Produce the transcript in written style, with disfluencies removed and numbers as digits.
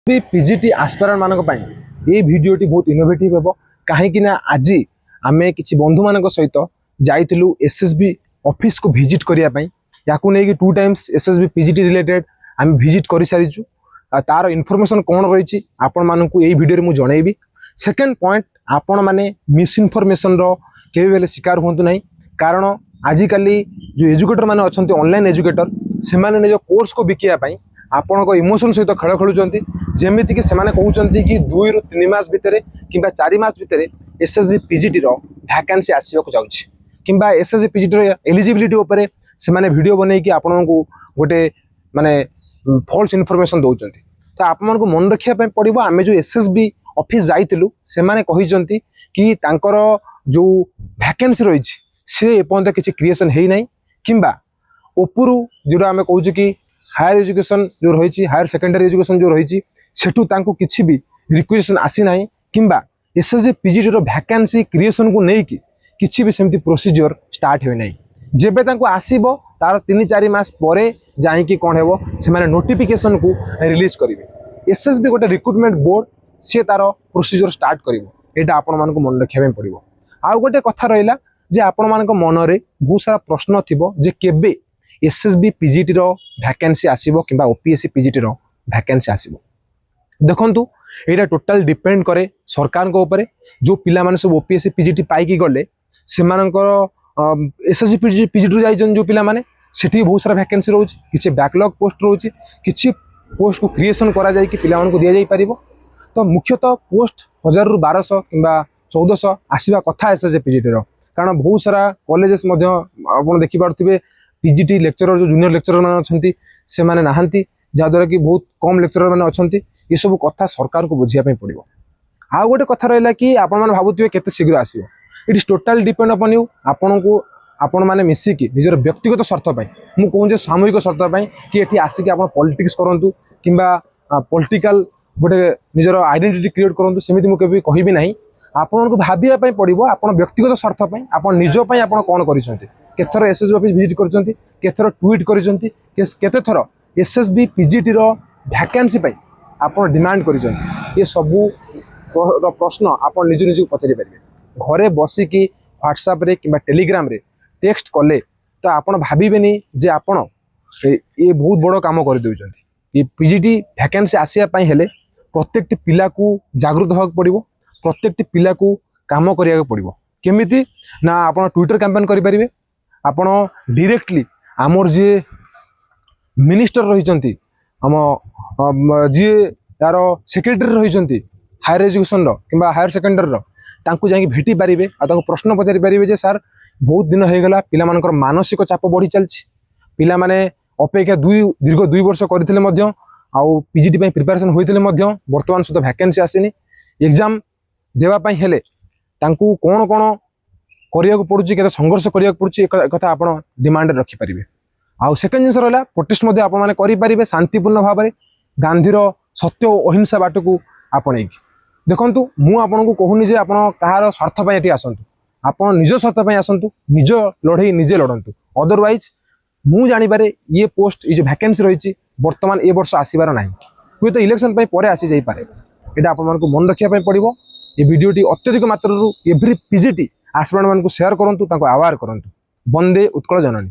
PGT आस्पिरेंट मानक पई ये वीडियोटी बहुत इनोवेटिव हेबो काहेकि ना आज आमे किछि बंधु मानक सहित जाइतिलु एसएसबी ऑफिस को विजिट करिया पई याकू नै कि 2 टाइम्स एसएसबी पीजीटी रिलेटेड आमे विजिट करि सारिछु तार इनफॉरमेशन कोन रहिछि आपण मानकू एई वीडियो रे मु जणैबी। सेकंड पॉइंट आपण माने मिस इनफॉरमेशन रो केबे बेले शिकार होंतु नै कारण आजि काली जो एजुकेटर माने अछंती ऑनलाइन एजुकेटर से माने निज कोर्स को बिकिया पई आपण को इमोशन सहित खेल खेलुचंती जेमिति कि सेमाने कहउचंती कि 2 रु 3 मास भितरे किंबा 4 मास भितरे एसएसबी पीजीटी रो वैकेंसी आसीबा को जाउछि किंबा एसएसबी पीजीटी रो एलिजिबिलिटी ऊपर सेमाने वीडियो बनै कि आपण को गोटे माने फॉल्स इनफॉरमेशन दउचंती। तो आपण को मन रखिया पय पड़िबो आमे जो एसएसबी ऑफिस जाइतिलु सेमाने कहिचंती कि तांकर जो वैकेंसी रहिछि से एपंत किछि क्रिएशन हेइ नै किंबा ओपुरु जोरा आमे कहउछि कि हायर एजुकेशन जो रही हायर सेकेंडरी एजुकेशन जो रही सेठू तांको किसी भी रिक्वेशन आसी ना किंबा एसएसबी पीजीटी रो वैकेंसी क्रिएशन को नहीं किसी भी सेमती प्रोसीजर स्टार्ट हो नहीं जेबे तांको आसीबो तार 3-4 मास परे जाई कौन हेबो से माने नोटिफिकेशन को रिलीज करिवे एसएसबी गोटे रिक्रुटमेंट बोर्ड से तार प्रोसीजर स्टार्ट करिवो एटा आपण मान को मन रखिया पड़िबो। आ गोटे कथा रहिला जे आपण मान को मन रे बहुत सारा प्रश्न थिबो जे केबे एसएसबी पीजीटी रो वैकेंसी आसीबो किंबा ओपीएससी पीजीटी रो वैकेंसी आसीबो। देखंतु एटा टोटल डिपेंड करे सरकार को ऊपर जो पिला माने सब ओपीएससी पीजीटी पाई की गले से मानकर एसएससी पीजीटी जाई जो पिला माने सेठी बहुत सारा वैकेंसी रहउछि किछि बैकलॉग पोस्ट रहउछि किछि पोस्ट को क्रिएशन करा जाय कि पिला मान को दिया जाई परिबो। तो मुख्यतः पोस्ट 1000 रु 1200 किंबा 1400 आसीबा कथा एसएससी पीजीटी रो कारण बहुत सारा कॉलेजेस मध्ये आपण देखि पारथिबे पीजीटी लेक्चरर जो जूनियर लेक्चरर मान अछंती से माने नाहंती जाद्वारा कि बहुत कम लेक्चरर मान अछंती ये सब कथा सरकार को बुझिया पय पड़िबो। आ गोटे कथा रहला कि आपण मान भाबुथिबे केते शीघ्र आसीबो it is total depend upon you आपण माने मिसी कि निजर व्यक्तिगत स्वार्थ पय मु कहूं जे सामूहिक स्वार्थ पय कि एठी आसी कि आपण पॉलिटिक्स करंतु किंबा पॉलिटिकल गोटे निजर आइडेंटिटी क्रिएट करंतु सेमिति मु केबे कहिबि नाही आपण को भाबिया पय पड़िबो आपण व्यक्तिगत स्वार्थ पय आपण निजो पय आपण कोन करिसंती केथर एसएसबी ऑफिस विजिट करचंती केथर ट्वीट करिसंती केते थर एसएसबी पीजीटी रो वैकेंसी पय आपण डिमांड करिसंती ये सब प्रश्न आपण निज निज पचारि परिबे घरे बसी कि व्हाट्सएप रे किंबा टेलीग्राम रे टेक्स्ट कले तो आपण भाबिबेनी जे आपण ये बहुत बड़ काम कर देउचंती ये पीजीटी वैकेंसी आसिया पय हेले प्रत्येक पिला को जागृत होक पड़िबो प्रत्येक पिला को काम करिया पड़िबो केमिति ना आपण ट्विटर कैंपेन करि परिबे आपण डायरेक्टली आमर जे मिनिस्टर रहिचंती हम जे यार सेक्रेटरी रहिचंती हायर एजुकेशन रो किंबा हायर सेकेंडरी रो तांकु जाई भेटी पारिबे आ तांको प्रश्न पचारि पारिबे जे सर बहुत दिन हो गला पिला मानकर मानसिक चाप बढ़ी चलछि पिला माने अपेक्षा दीर्घ 2 वर्ष करथिले मध्य आउ पीजीटी पय प्रिपरेशन होइथिले मध्य वर्तमान सुद्धा वैकेंसी आसीनी एग्जाम देवा पय हेले तांकु कोन कोन करिया को पड़ुछि केते संघर्ष करिया को पड़ुछि कथा आपण डिमांड रखि परिबे। आउ सेकंड जिंस रहला प्रोटेस्ट मध्ये आपण माने करि परिबे शांतिपूर्ण भाव में गांधीर सत्य और अहिंसा बाट को आपणे देखंतु मु आपण को कहूनी जे आपण कहार स्वार्थ पय एठी आसंतु आपण निज स्वार्थ पय आसंतु निज लड़ाई निजे लड़ंतु अदरवाइज मु जानि बारे ये पोस्ट ये जो वैकेंसी रहिछि वर्तमान ए वर्ष आसीबार नाही हुए तो इलेक्शन पय परे आसी जाई पारे एटा आपण को मन रखिया पय पड़िबो। ये वीडियोटी अत्यधिक मात्रा एवरी पीजीटी आस्पिरेंट मान को शेयर करंतु ताको अवेयर करंतु। वंदे उत्कल जननी।